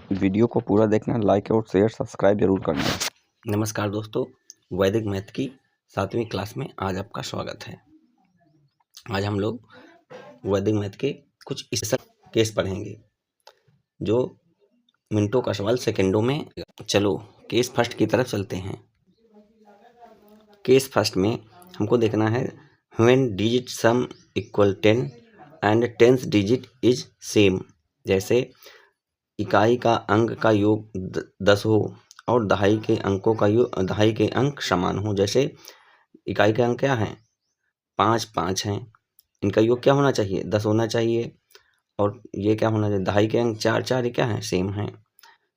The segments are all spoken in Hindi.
वीडियो को पूरा देखना, लाइक और शेयर सब्सक्राइब जरूर करना। नमस्कार दोस्तों, वैदिक मैथ की 7वीं क्लास में आज आपका स्वागत है। आज हम लोग वैदिक मैथ के कुछ स्पेशल केस पढ़ेंगे जो मिनटों का सवाल सेकंडों में। चलो केस फर्स्ट की तरफ चलते हैं। केस फर्स्ट में हमको देखना है when digit sum equal 10 and 10th digit is same. जैसे इकाई का अंक का योग 10 हो और दहाई के अंकों का योग, दहाई के अंक समान हो। जैसे इकाई के अंक क्या हैं, 5 हैं, इनका योग क्या होना चाहिए, 10 होना चाहिए। और ये क्या होना चाहिए, दहाई के अंक 4 क्या हैं, सेम हैं।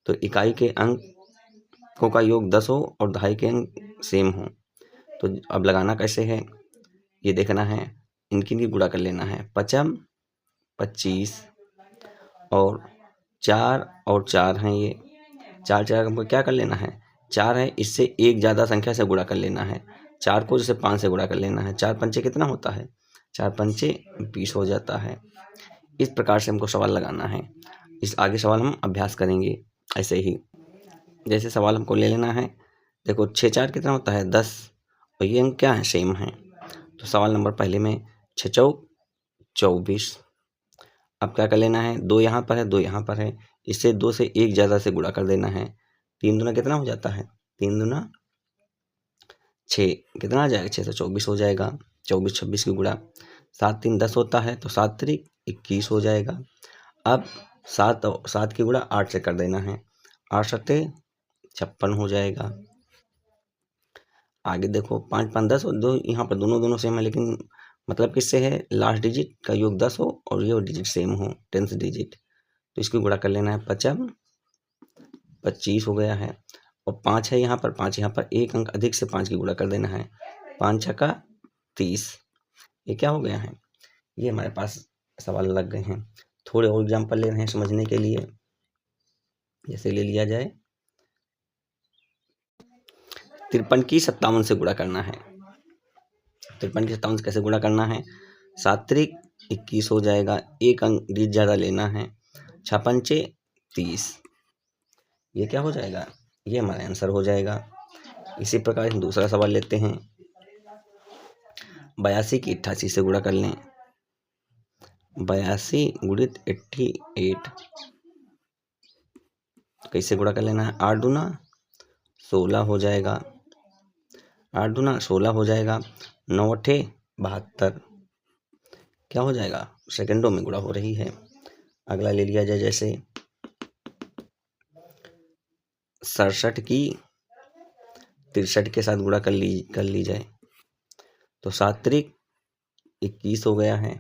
तो इकाई के अंकों का योग 10 हो और दहाई के अंक सेम हो। तो अब लगाना कैसे है ये देखना है। इनकी गुणा कर लेना है। 5 25 और 4 हैं। ये 4 हमको क्या कर लेना है, 4 है, इससे एक ज़्यादा संख्या से गुणा कर लेना है। 4 को जैसे 5 से गुणा कर लेना है। 4 पंचे कितना होता है, 4 पंचे 20 हो जाता है। इस प्रकार से हमको सवाल लगाना है। इस आगे सवाल हम अभ्यास करेंगे ऐसे ही। जैसे सवाल हमको ले लेना है, देखो 6 4 कितना होता है, 10, और ये अंक क्या है, सेम है। तो सवाल नंबर पहले में 6 चौक 24। अब क्या कर लेना है, 2 यहाँ पर है, 2 यहाँ पर है, इससे 2 से एक ज़्यादा से गुणा कर देना है। 3 दूना कितना हो जाता है, 3 दूना 6, कितना आ जाएगा, 6 से 24 हो जाएगा। 24 26 की गुणा, 7 3 10 होता है, तो 7 3 21 हो जाएगा। अब 7 की गुणा 8 से कर देना है, 8 सत्ते 56 हो जाएगा। आगे देखो 5 5 10 और 2 यहाँ पर दोनों सेम है, लेकिन मतलब किससे है, लास्ट डिजिट का योग 10 हो और ये डिजिट सेम हो, 10th डिजिट। तो इसकी गुणा कर लेना है, 55 25 हो गया है। और 5 है यहाँ पर, 5 यहाँ पर, एक अंक अधिक से 5 की गुणा कर देना है। 5 छक्का 30, ये क्या हो गया है, ये हमारे पास सवाल लग गए हैं। थोड़े और एग्जाम्पल ले रहे हैं समझने के लिए। जैसे ले लिया जाए 53 की 57 से गुणा करना है। 53 की 57 से कैसे गुणा करना है, 7 त्रिक 21 हो जाएगा, एक अंक ज़्यादा लेना है। 6 पंचे 30, ये क्या हो जाएगा, ये हमारा आंसर हो जाएगा। इसी प्रकार हम दूसरा सवाल लेते हैं। 82 की 88 से गुणा कर लें। 82 गुणित 88 कैसे गुणा कर लेना है, 8 दूना 16 हो जाएगा, 8 दूना 16 हो जाएगा। 9 अठे 72, क्या हो जाएगा, सेकंडों में गुणा हो रही है। अगला ले लिया जाए, जैसे 67 की 63 के साथ गुणा कर ली जाए, तो 7 त्रिक 21 हो गया है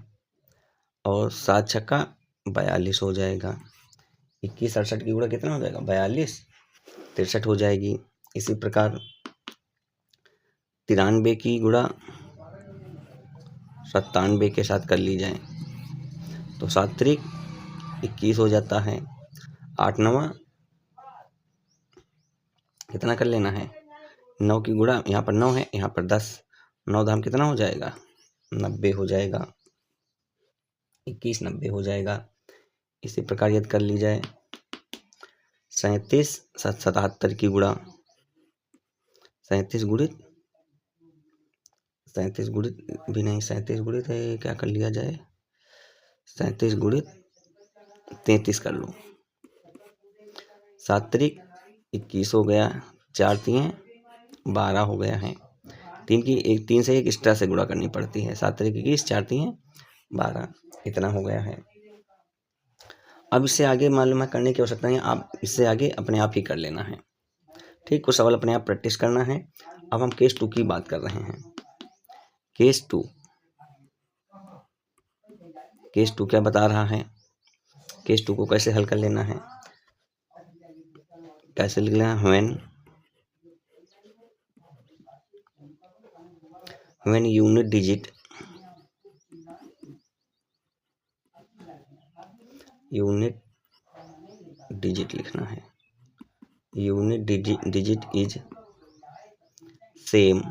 और 7 छक्का 42 हो जाएगा। 21 68 की गुणा कितना हो जाएगा, 42 63 हो जाएगी। इसी प्रकार 93 की गुणा 97 के साथ कर ली जाए, तो 7 त्रिक 21 हो जाता है। 8 9 कितना कर लेना है, 9 की गुणा, यहाँ पर 9 है, यहाँ पर 10, 9 दाम कितना हो जाएगा, 90 हो जाएगा। 21 90 हो जाएगा। इसी प्रकार यदि कर ली जाए 37 77 की गुणा, 37 गुणित भी नहीं, 37 गुणित है, क्या कर लिया जाए, 37 गुणित 33 कर लो। 7 त्रिक 21 हो गया, 4 तीन 12 हो गया है। 3 से एक एक्स्ट्रा से गुणा करनी पड़ती है। 7 त्रिक 21, 4 तीन 12, इतना हो गया है। अब इससे आगे मालूम करने की आवश्यकता नहीं, आप इससे आगे अपने आप ही कर लेना है। ठीक, कुछ सवाल अपने आप प्रैक्टिस करना है। अब हम केस 2 की बात कर रहे हैं। केस 2 क्या बता रहा है, केस 2 को कैसे हल कर लेना है, कैसे लिख लेना, व्हेन यूनिट डिजिट लिखना है। यूनिट डिजिट इज सेम,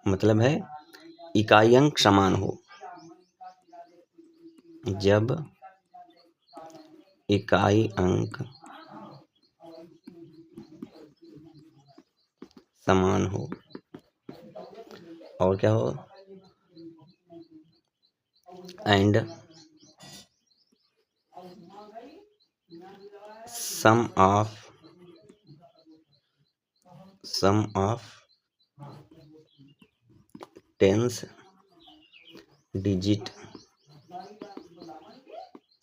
मतलब है इकाई अंक समान हो। जब इकाई अंक समान हो। और क्या हो, and sum of tens digit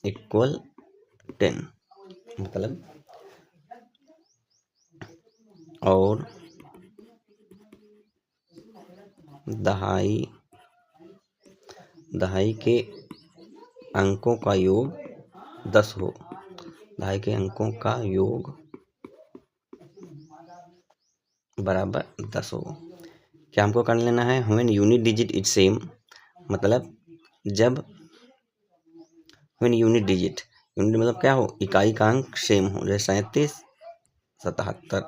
equal 10। मतलब और दहाई के अंकों का योग 10 हो। दहाई के अंकों का योग बराबर 10 हो। क्या हमको कर लेना है, when unit digit is same, मतलब जब व्हेन यूनिट डिजिट मतलब क्या हो, इकाई का अंक सेम हो। जैसे 37, 77,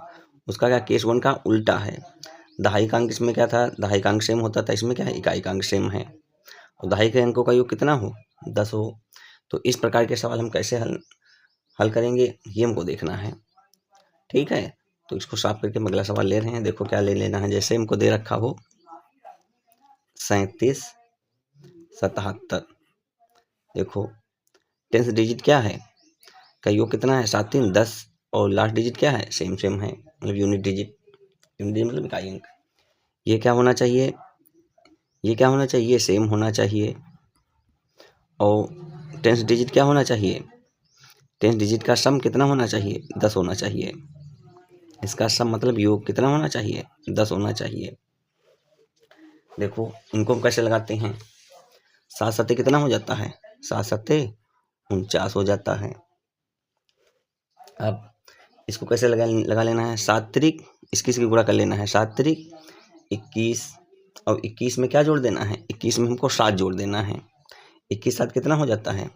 उसका क्या केस 1 का उल्टा है। दहाई का अंक इसमें क्या था, दहाई का अंक सेम होता था, इसमें क्या है, इकाई का अंक सेम है। और दहाई के अंकों का योग कितना हो, 10 हो। तो इस प्रकार के सवाल हम कैसे हल करेंगे, ये हमको देखना है। ठीक है, तो इसको साफ करके हम अगला सवाल ले रहे हैं। देखो क्या ले लेना है, जैसे हमको दे रखा हो 37, 77। देखो टेंथ डिजिट क्या है, का योग कितना है, 7 3 10, और लास्ट डिजिट क्या है, सेम है, मतलब यूनिट डिजिट मतलब इकाई अंक। ये क्या होना चाहिए, ये क्या होना चाहिए, सेम होना चाहिए। और टेंथ डिजिट क्या होना चाहिए, टेंथ डिजिट का सम कितना होना चाहिए, 10 होना चाहिए। इसका सम मतलब योग कितना होना चाहिए, 10 होना चाहिए। देखो इनको हम कैसे लगाते हैं, 7 7 कितना हो जाता है, 7 7 49 हो जाता है। अब इसको कैसे लगा लेना है, 7 त्रिक इसकी गुणा कर लेना है, 7 त्रिक 21, और 21 में क्या जोड़ देना है, 21 में हमको 7 जोड़ देना है। 21 7 कितना हो जाता है,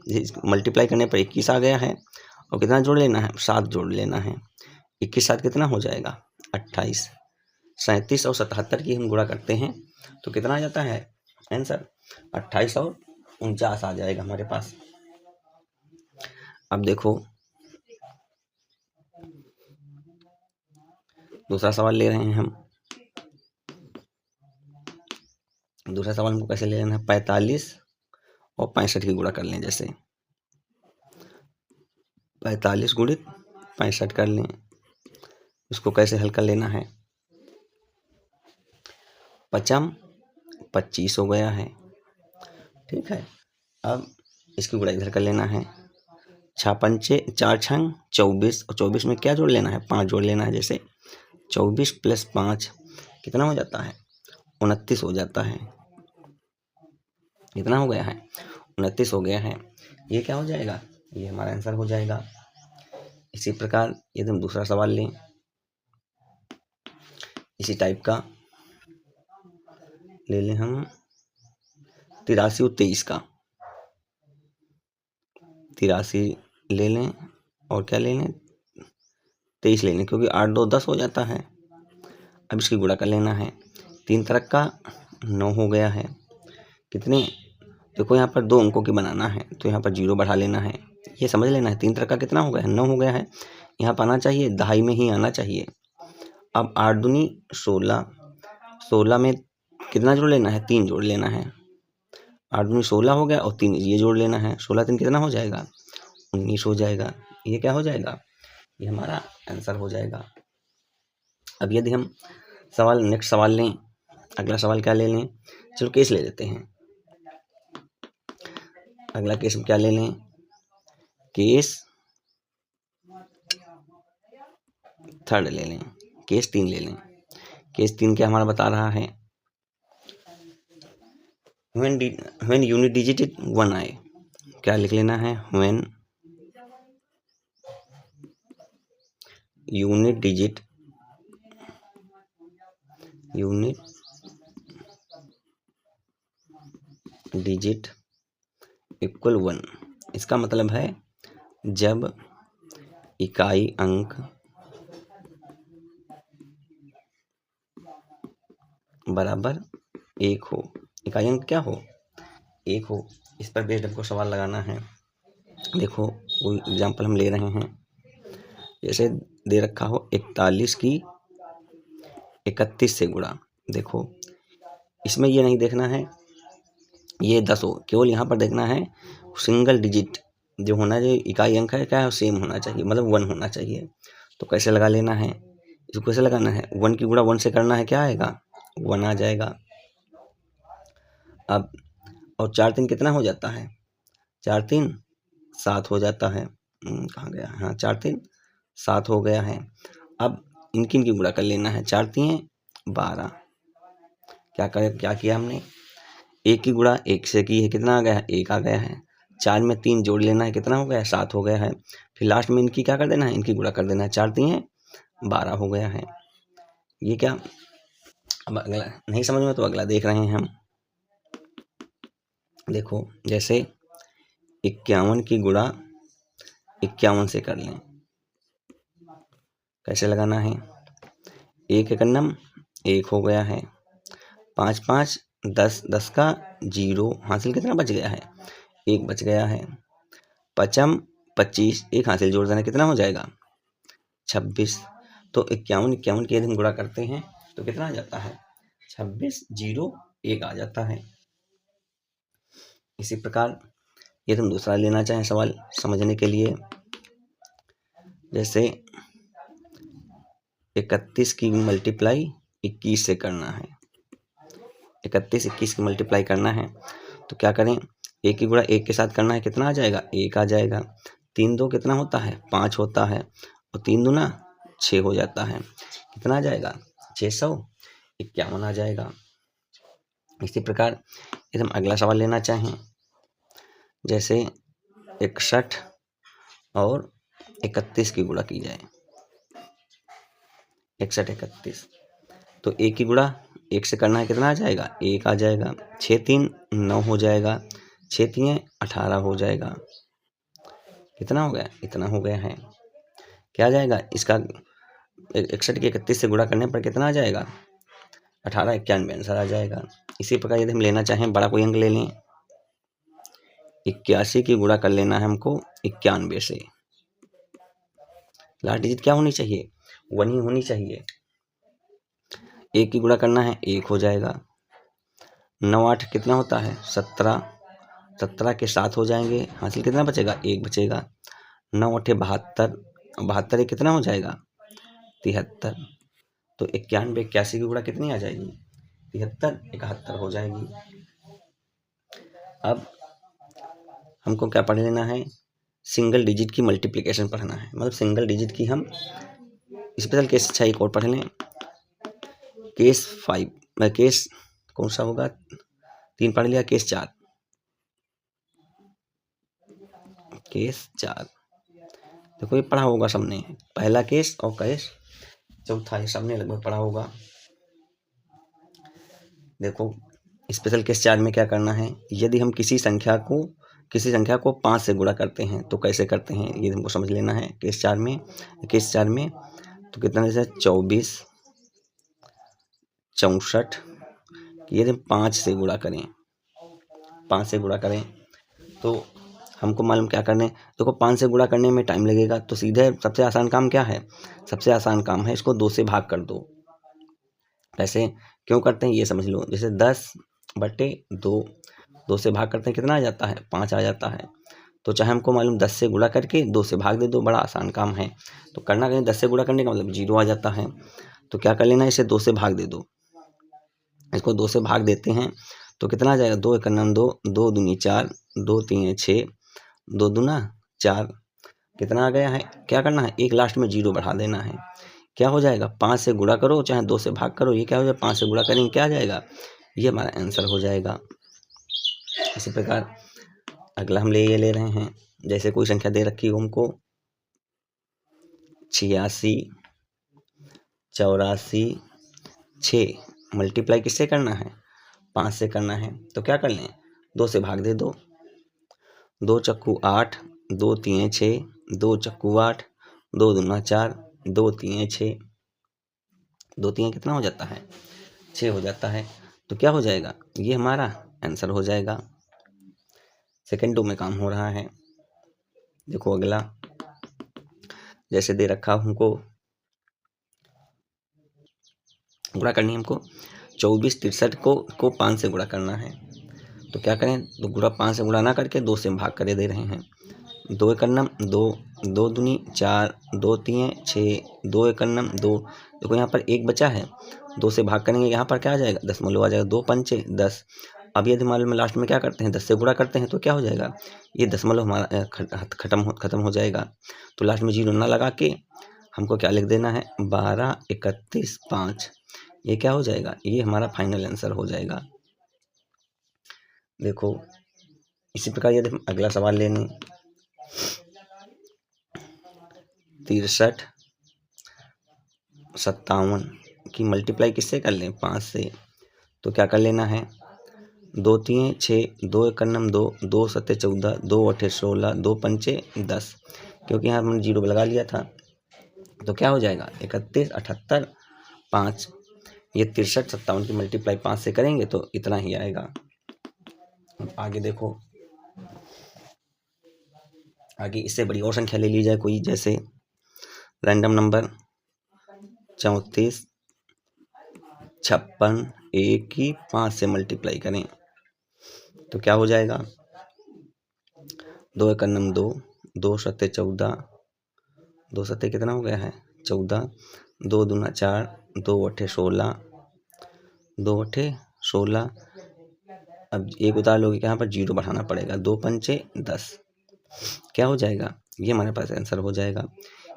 मल्टीप्लाई करने पर 21 आ गया है, और कितना जोड़ लेना है, 7 जोड़ लेना है। 21 7 कितना हो जाएगा, 28। 37 और 77 की हम गुणा करते हैं तो कितना आ जाता है आंसर, 28 और 49 आ जाएगा हमारे पास। अब देखो दूसरा सवाल ले रहे हैं हम। दूसरा सवाल हमको कैसे ले लेना है, 45 और 65 की गुणा कर लें। जैसे 45 गुणित 65 कर लें, इसको कैसे हल कर लेना है, 55 25 हो गया है। ठीक है, अब इसकी गुणा इधर कर लेना है, 6 पंचे 4 छंग 24, और 24 में क्या जोड़ लेना है, 5 जोड़ लेना है। जैसे 24 + 5 कितना हो जाता है, 29 हो जाता है। कितना हो गया है, 29 हो गया है। ये क्या हो जाएगा, ये हमारा आंसर हो जाएगा। इसी प्रकार यदि हम दूसरा सवाल लें इसी टाइप का, ले लें हम 83 और 23 का, 83 ले लें और क्या ले लें, 23 ले लें, क्योंकि 8 2 10 हो जाता है। अब इसकी गुणा कर लेना है, 3 तरक का 9 हो गया है। कितने, देखो यहाँ पर 2 अंकों की बनाना है तो यहाँ पर 0 बढ़ा लेना है, ये समझ लेना है। 3 तरक का कितना हो गया है, 9 हो गया है। यहाँ पर आना चाहिए, दहाई में ही आना चाहिए। अब 8 दूनी 16, 16 में कितना जोड़ लेना है, 3 जोड़ लेना है। 8 दूनी 16 हो गया, और 3 ये जोड़ लेना है, 16 3 कितना हो जाएगा, 19 हो जाएगा। ये क्या हो जाएगा, ये हमारा आंसर हो जाएगा। अब यदि हम नेक्स्ट सवाल लें, अगला सवाल क्या ले लें, चलो केस ले लेते हैं। अगला केस हम क्या ले लें, केस 3 ले लें, केस 3 ले लें। केस 3 क्या हमारा बता रहा है, व्हेन यूनिट डिजिट 1 आए, क्या लिख लेना है, व्हेन यूनिट डिजिट इक्वल 1। इसका मतलब है जब इकाई अंक बराबर 1 हो, इकाई अंक क्या हो, 1 हो। इस पर बेस्ड हमको सवाल लगाना है। देखो कोई एग्जाम्पल हम ले रहे हैं, जैसे दे रखा हो 41 की 31 से गुणा। देखो इसमें ये नहीं देखना है ये 10 हो, केवल यहाँ पर देखना है सिंगल डिजिट जो होना चाहिए, इकाई अंक है क्या है सेम होना चाहिए, मतलब 1 होना चाहिए। तो कैसे लगा लेना है, इसको कैसे लगाना है, 1 की गुणा 1 से करना है, क्या आएगा 1 आ जाएगा। अब और 4 3 कितना हो जाता है, 4 3 7 हो जाता है। कहाँ गया, हाँ 4 3 7 हो गया है। अब इनकी गुणा कर लेना है, 4 3 12। क्या किया हमने, 1 की गुणा 1 से की है, कितना आ गया है 1 आ गया है। 4 में 3 जोड़ लेना है, कितना हो गया है 7 हो गया है। फिर लास्ट में इनकी क्या कर देना है, इनकी गुणा कर देना है, 4 3 12 हो गया है। ये क्या, अब अगला नहीं समझ में तो अगला देख रहे हैं हम। देखो जैसे 51 की गुणा 51 से कर लें, कैसे लगाना है, 1 एकन्नम 1 हो गया है, 5 5 10 10 का 0 हासिल, कितना बच गया है 1 बच गया है। 5 25 1 हासिल जोड़ देना, कितना हो जाएगा 26। तो 51 51 के यदि हम गुणा करते हैं तो कितना आ जाता है 26 0 1 आ जाता है। इसी प्रकार यदि हम दूसरा लेना चाहें सवाल समझने के लिए, जैसे 31 की मल्टीप्लाई 21 से करना है, 31 21 की मल्टीप्लाई करना है तो क्या करें, 1 की गुणा 1 के साथ करना है, कितना आ जाएगा 1 आ जाएगा। 3 2 कितना होता है 5 होता है, और 3 दूना 6 हो जाता है, कितना आ जाएगा 651 आ जाएगा। इसी प्रकार यदि हम अगला सवाल लेना चाहें, जैसे 61 और 31 की गुणा की जाए, 61 31 तो 1 की गुणा 1 से करना है, कितना आ जाएगा 1 आ जाएगा। 6 3 9 हो जाएगा, 6 3 18 हो जाएगा, कितना हो गया इतना हो गया है। क्या आ जाएगा इसका 61 के 31 से गुणा करने पर कितना आ जाएगा 18 91 आंसर आ जाएगा। इसी प्रकार यदि हम लेना चाहें बड़ा कोई अंक ले लें, 81 की गुणा कर लेना है हमको 91 से, लास्ट डिजिट क्या होनी चाहिए 1 ही होनी चाहिए। 1 की गुणा करना है 1 हो जाएगा। 9 8 कितना होता है 17, 17 के 7 हो जाएंगे, हासिल कितना बचेगा 1 बचेगा। 9 8 72, 72 कितना हो जाएगा 73। तो 91 81 की गुणा कितनी आ जाएगी 73 71 हो जाएगी। अब हमको क्या पढ़ लेना है, सिंगल डिजिट की मल्टीप्लिकेशन पढ़ना है, मतलब सिंगल डिजिट की हम स्पेशल केस। अच्छा एक और पढ़ लें, केस 5 केस कौन सा होगा 3 पढ़ लिया, केस 4 देखो ये पढ़ा होगा सबने, पहला केस और केस चौथा ये सबने लगभग पढ़ा होगा। देखो स्पेशल केस 4 में क्या करना है, यदि हम किसी संख्या को 5 से गुणा करते हैं तो कैसे करते हैं ये हमको समझ लेना है। केस 4 में तो कितना जैसे 24 64 यदि 5 से गुणा करें तो हमको मालूम क्या करने, देखो 5 से गुणा करने में टाइम लगेगा, तो सीधे सबसे आसान काम क्या है, सबसे आसान काम है इसको 2 से भाग कर दो। ऐसे क्यों करते हैं ये समझ लो, जैसे 10/2 2 से भाग करते हैं कितना आ जाता है 5 आ जाता है। तो चाहे हमको मालूम 10 से गुणा करके 2 से भाग दे दो, बड़ा आसान काम है। तो करना कहीं 10 से गुणा करने का मतलब 0 आ जाता है, तो क्या कर लेना इसे 2 से भाग दे दो। इसको 2 से भाग देते हैं तो कितना आ जाएगा 2 1 2 2 दूनी 4 2 3 6 2 दूना 4 कितना आ गया है। क्या करना है एक लास्ट में 0 बढ़ा देना है, क्या हो जाएगा 5 से गुणा करो चाहे 2 से भाग करो, ये क्या हो जाएगा 5 से गुणा करेंगे क्या आ जाएगा, ये हमारा आंसर हो जाएगा। इसी प्रकार अगला हम ये ले रहे हैं, जैसे कोई संख्या दे रखी हो हमको 86 84 6 मल्टीप्लाई किससे करना है 5 से करना है, तो क्या कर लें 2 से भाग दे दो, 2 चक्कू 8 2 3 6 2 चक्कू 8 2 दूना 4 2 3 6 2 3 कितना हो जाता है 6 हो जाता है। तो क्या हो जाएगा ये हमारा आंसर हो जाएगा। सेकेंड 2 में काम हो रहा है। देखो अगला जैसे दे रखा हमको गुणा करनी है, हमको 24 63 को 5 से गुणा करना है। तो क्या करें, तो गुणा 5 से गुणा ना करके 2 से भाग करे दे रहे हैं। 2 एक अन्नम 2, 2 दूनी 4, 2 तीन 6, 2 एक अन्नम 2। देखो यहाँ पर एक बचा है, 2 से भाग करेंगे, यहाँ पर क्या आ जाएगा, दशमलव आ जाएगा। 2 पंचे 10। अब यदि मान लो में लास्ट में क्या करते हैं, 10 से गुणा करते हैं तो क्या हो जाएगा, ये दशमलव हमारा खत्म हो जाएगा। तो लास्ट में 0 ना लगा के हमको क्या लिख देना है, 12 31 5। ये क्या हो जाएगा, ये हमारा फाइनल आंसर हो जाएगा। देखो इसी प्रकार यदि हम अगला सवाल ले लें, 63 57 की मल्टीप्लाई किससे कर लें, 5 से। तो क्या कर लेना है, 2 तीन 6, 2 एक अन्नम 2, 2 सत्ते 14, 2 अठे 16, 2 पंचे 10। क्योंकि यहाँ हमने 0 लगा लिया था, तो क्या हो जाएगा, 31 78 5। ये 63 57 की मल्टीप्लाई 5 से करेंगे तो इतना ही आएगा। अब आगे देखो, आगे इससे बड़ी और संख्या ले ली जाए कोई, जैसे रैंडम नंबर 34 56 एक की 5 से मल्टीप्लाई करें तो क्या हो जाएगा, 2 एक अन्नम 2, 2 सत्ते 14, 2 सत्ते कितना हो गया है 14, 2 दूना 4, 2 अठे 16, 2 अठे 16। अब एक उतार लोगे, यहाँ पर 0 बढ़ाना पड़ेगा, 2 पंचे 10। क्या हो जाएगा, ये हमारे पास आंसर हो जाएगा।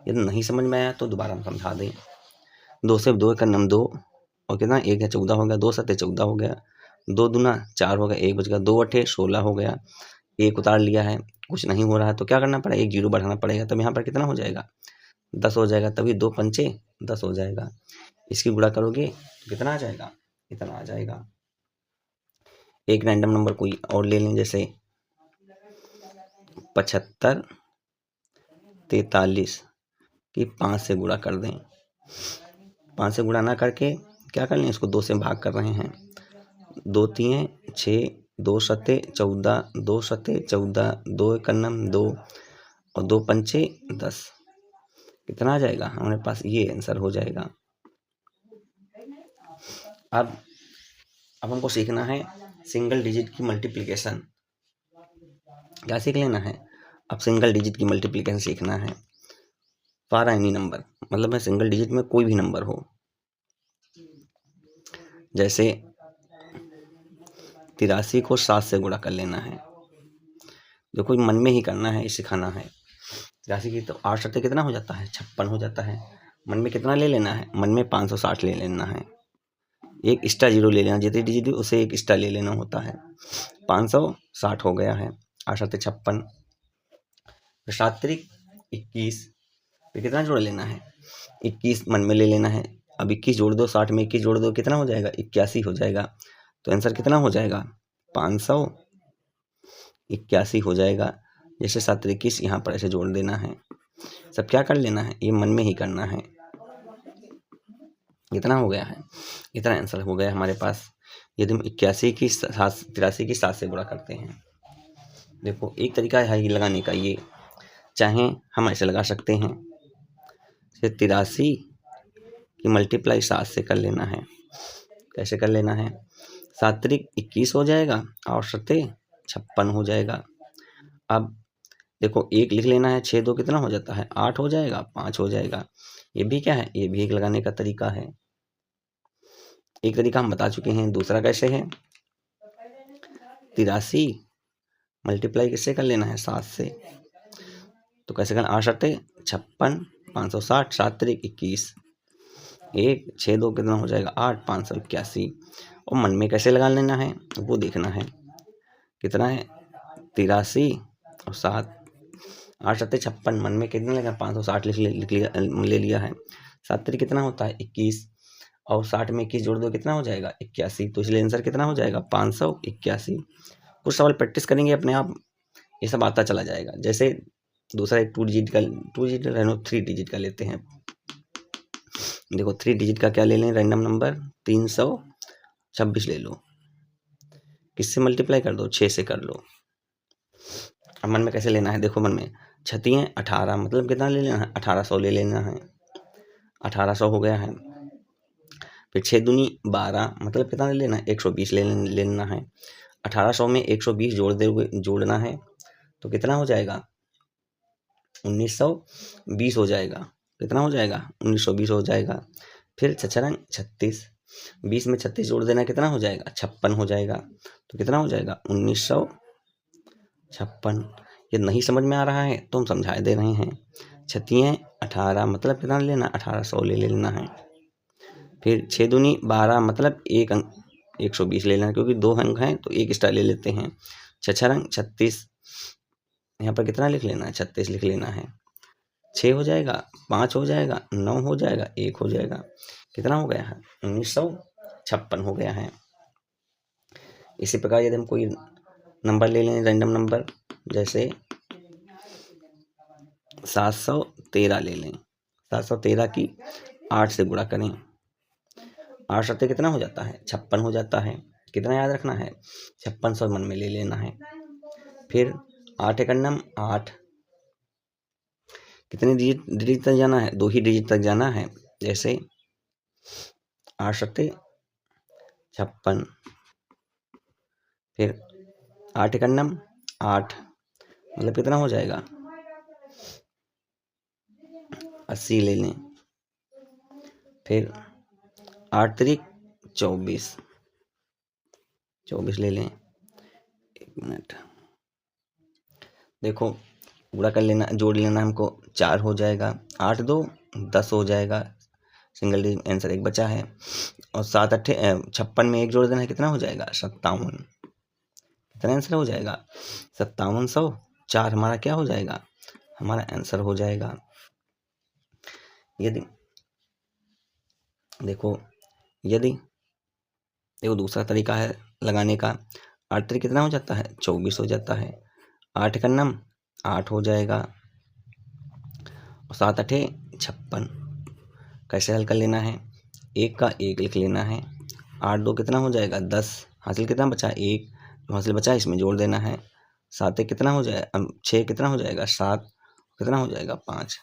यदि नहीं समझ में आया तो दोबारा हम समझा दें। 2 से 2 एक अन्नम 2 और कितना, 1 है 14 हो गया, 2 सत्ते 14 हो गया, 2 दूना 4 हो गया, 1 बच गया, 2 अठे 16 हो गया। एक उतार लिया है, कुछ नहीं हो रहा है तो क्या करना पड़ेगा, 1 0 बढ़ाना पड़ेगा, तब यहाँ पर कितना हो जाएगा, 10 हो जाएगा। तभी 2 पंचे 10 हो जाएगा। इसकी गुणा करोगे तो कितना आ जाएगा, इतना आ जाएगा। एक रैंडम नंबर कोई और ले लें, जैसे 75 43 की 5 से गुणा कर दें। 5 से गुणा ना करके क्या कर लें, इसको 2 से भाग कर रहे हैं। 2 तीन 6, 2 सत्ते 14, 2 सत्ते 14, 2 एक अन्नम 2 और 2 पंचे 10। कितना आ जाएगा हमारे पास, ये आंसर हो जाएगा। अब हमको सीखना है सिंगल डिजिट की मल्टीप्लिकेशन। क्या सीख लेना है, अब सिंगल डिजिट की मल्टीप्लिकेशन सीखना है फॉर एनी नंबर, मतलब है सिंगल डिजिट में कोई भी नंबर हो। जैसे 83 को 7 से गुणा कर लेना है। देखो मन में ही करना है, सिखाना है। 83 की तो 8 सत्ते कितना हो जाता है, 56 हो जाता है। मन में कितना ले लेना है, मन में 560 ले लेना है। एक एक्स्ट्रा 0 ले लेना, जितने डिजिट उसे एक एक्स्ट्रा ले लेना होता है। 560 हो गया है, 8 सत्ते 56। 7 त्रिक 21, फिर कितना जोड़ लेना है, 21 मन में ले लेना है। अब 21 जोड़ दो, 60 में 21 जोड़ दो, कितना हो जाएगा, 81 हो जाएगा। तो आंसर कितना हो जाएगा, 581 हो जाएगा। जैसे 7 त्रिक 21 यहाँ पर ऐसे जोड़ देना है। सब क्या कर लेना है, ये मन में ही करना है। इतना हो गया है, इतना आंसर हो गया हमारे पास। यदि हम 81 की 83 की 7 से गुणा करते हैं। देखो एक तरीका है ये लगाने का, ये चाहे हम ऐसे लगा सकते हैं, 83 की मल्टीप्लाई 7 से कर लेना है। कैसे कर लेना है, 7 त्रिक 21 हो जाएगा और 7 56 हो जाएगा। अब देखो एक लिख लेना है, 6 2 कितना हो जाता है, 8 हो जाएगा, 5 हो जाएगा। ये भी क्या है, ये भी एक लगाने का तरीका है। एक तरीका हम बता चुके हैं, दूसरा कैसे है, 83 मल्टीप्लाई किससे कर लेना है, 7 से। तो कैसे करना, 8 7 56 560, 7 त्रिक 21, 1 6 2 कितना हो जाएगा, 8 581। और मन में कैसे लगा लेना है वो देखना है, कितना है 83 और 7, 8 7 56, मन में कितना लगा 560 ले लिया है। 7 त्रिक कितना होता है 21 और 60 में 21 जोड़ दो, कितना हो जाएगा 81। तो इसलिए आंसर कितना हो जाएगा 581। कुछ सवाल प्रैक्टिस करेंगे अपने आप ये सब आता चला जाएगा। जैसे दूसरा एक 2 डिजिट का 3 डिजिट का लेते हैं। देखो 3 डिजिट का क्या ले लें, रैंडम नंबर 326 ले लो। किससे मल्टीप्लाई कर दो, 6 से कर लो। अब मन में कैसे लेना है, देखो मन में छतियाँ 18 मतलब कितना ले लेना है, 1800 ले लेना है, 1800 हो गया है। फिर 6 दूनी 12 मतलब कितना ले लेना है, 120 ले लेना है। 1800 में 120 जोड़ना है तो कितना हो जाएगा, 1920 हो जाएगा। कितना हो जाएगा, 1920 हो जाएगा। फिर छछरंग 36, 20 में 36 जोड़ देना, कितना हो जाएगा, 56 हो जाएगा। तो कितना हो जाएगा, 1956। ये नहीं समझ में आ रहा है तो हम समझा दे रहे हैं। छतियाँ 18 मतलब कितना लेना, 1800 ले लेना है। फिर 6 दूनी 12 मतलब 120 ले लेना, क्योंकि 2 अंक हैं तो 1 एक्स्ट्रा ले लेते हैं। छछरंग 36, यहाँ पर कितना लिख लेना है, 36 लिख लेना है। 6 हो जाएगा, 5 हो जाएगा, 9 हो जाएगा, 1 हो जाएगा। कितना हो गया है, 1956 हो गया है। इसी प्रकार यदि हम कोई नंबर ले लें, रैंडम नंबर, जैसे 713 ले लें। 713 की 8 से गुणा करें, 8 सत्ते कितना हो जाता है, 56 हो जाता है। कितना याद रखना है, 5600 मन में ले लेना है। फिर 8 एकन्नम 8, कितने डिजिट तक जाना है, 2 ही डिजिट तक जाना है। जैसे 8 सत्ते 56, फिर 8 एकन्नम 8 मतलब कितना हो जाएगा, 80 ले लें। फिर 8 तिरिक 24, 24 ले लें। 1 मिनट, देखो पूरा कर लेना, जोड़ लेना हमको, 4 हो जाएगा, 8 2 10 हो जाएगा, सिंगल डिजिट आंसर 1 बचा है। और 7 अट्ठे 56 में 1 जोड़ देना है, कितना हो जाएगा, 57। कितना आंसर हो जाएगा, 5700। 4 हमारा क्या हो जाएगा, हमारा आंसर हो जाएगा। यदि देखो दूसरा तरीका है लगाने का। 8 तिरिक कितना हो जाता है, 24 हो जाता है। 8 एकन्नम 8 हो जाएगा, और 7 अठे 56। कैसे हल कर लेना है, 1 का 1 लिख लेना है। 8 2 कितना हो जाएगा, 10। हासिल कितना बचा, 1। जो हासिल बचा इसमें जोड़ देना है। 7 1 कितना हो जाएगा, 6 कितना हो जाएगा, 7। कितना हो जाएगा, 5।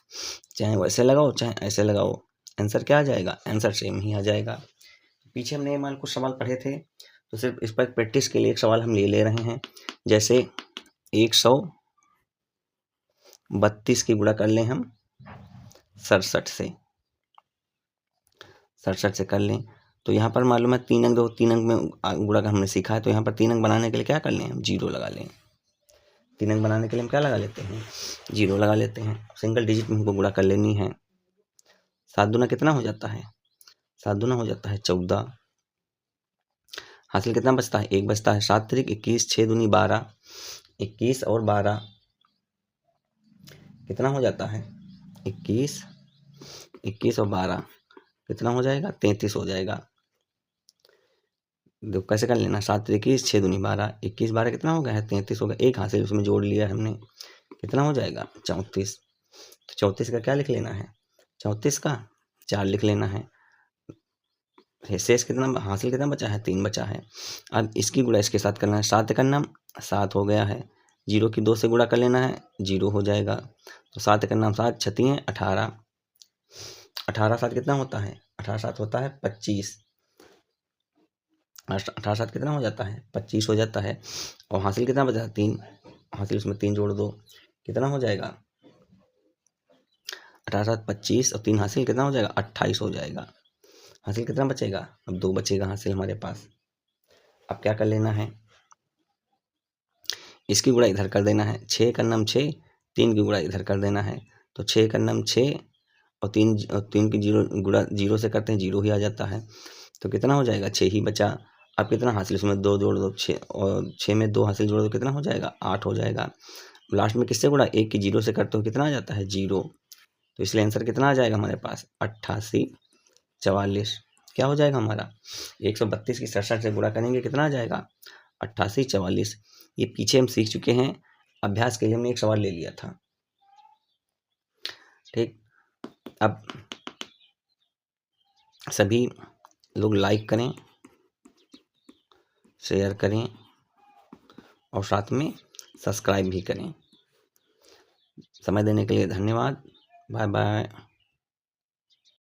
चाहे वैसे लगाओ चाहे ऐसे लगाओ, आंसर क्या आ जाएगा, आंसर सेम ही आ जाएगा। पीछे हमने मान कुछ सवाल पढ़े थे, तो सिर्फ इस पर प्रैक्टिस के लिए एक सवाल हम ले रहे हैं। जैसे 132 की गुणा कर लें हम 67 से, 67 से कर लें। तो यहाँ पर मालूम है 3 अंक, 3 अंक में गुणा का हमने सीखा है, तो यहाँ पर 3 अंक बनाने के लिए क्या कर लें, हम 0 लगा लें। 3 अंक बनाने के लिए हम क्या लगा लेते हैं, 0 लगा लेते हैं। सिंगल डिजिट में हमको गुणा कर लेनी है। 7 दूना कितना हो जाता है, 7 दूना हो जाता है 14। हासिल कितना बचता है, 1 बचता है। 7 तिरिक 21, 6 दूनी 12, 21 और 12 कितना हो जाता है, 21 और 12 कितना हो जाएगा, 33 हो जाएगा। देखो कैसे कर लेना, 7 तिरिक 21, 6 दूनी 12, 21 12 कितना हो गया है, 33 हो गया। 1 हासिल उसमें जोड़ लिया है हमने, कितना हो जाएगा, 34। तो 34 का क्या लिख लेना है, 34 का 4 लिख लेना है। शेष कितना, हासिल कितना बचा है, 3 बचा है। अब इसकी गुणा इसके साथ करना है। 7 एकन्नम 7 हो गया है, 0 की 2 से गुणा कर लेना है, 0 हो जाएगा। तो 7 एकन्नम 7, छतियाँ 18, 18 7 कितना होता है, 18 7 होता है 25। 18 7 कितना हो जाता है, 25 हो जाता है। और हासिल कितना बचा, 3। हासिल उसमें 3 जोड़ दो, कितना हो जाएगा, 18 7 25 और 3 हासिल कितना हो जाएगा, 28 हो जाएगा। हासिल कितना बचेगा, अब 2 बचेगा हासिल हमारे पास। अब क्या कर लेना है, इसकी गुणा इधर कर देना है। 6 एकन्नम 6, 3 की गुणा इधर कर देना है। तो 6 एकन्नम 6 और 3 की 0 गुणा 0 से करते हैं, 0 ही आ जाता है। तो कितना हो जाएगा, 6 ही बचा। अब कितना हासिल उसमें 2 जोड़ दो, 6 और 6 में 2 हासिल जोड़ दो, कितना हो जाएगा, 8 हो जाएगा। लास्ट में किससे गुणा, 1 की 0 से करते हो, कितना आ जाता है, 0। तो इसलिए आंसर कितना आ जाएगा हमारे पास, 88 44। क्या हो जाएगा हमारा, 132 की 67 से गुणा करेंगे, कितना आ जाएगा, 88 44। ये पीछे हम सीख चुके हैं, अभ्यास के लिए हमने एक सवाल ले लिया था। ठीक, अब सभी लोग लाइक करें, शेयर करें और साथ में सब्सक्राइब भी करें। समय देने के लिए धन्यवाद। Bye bye.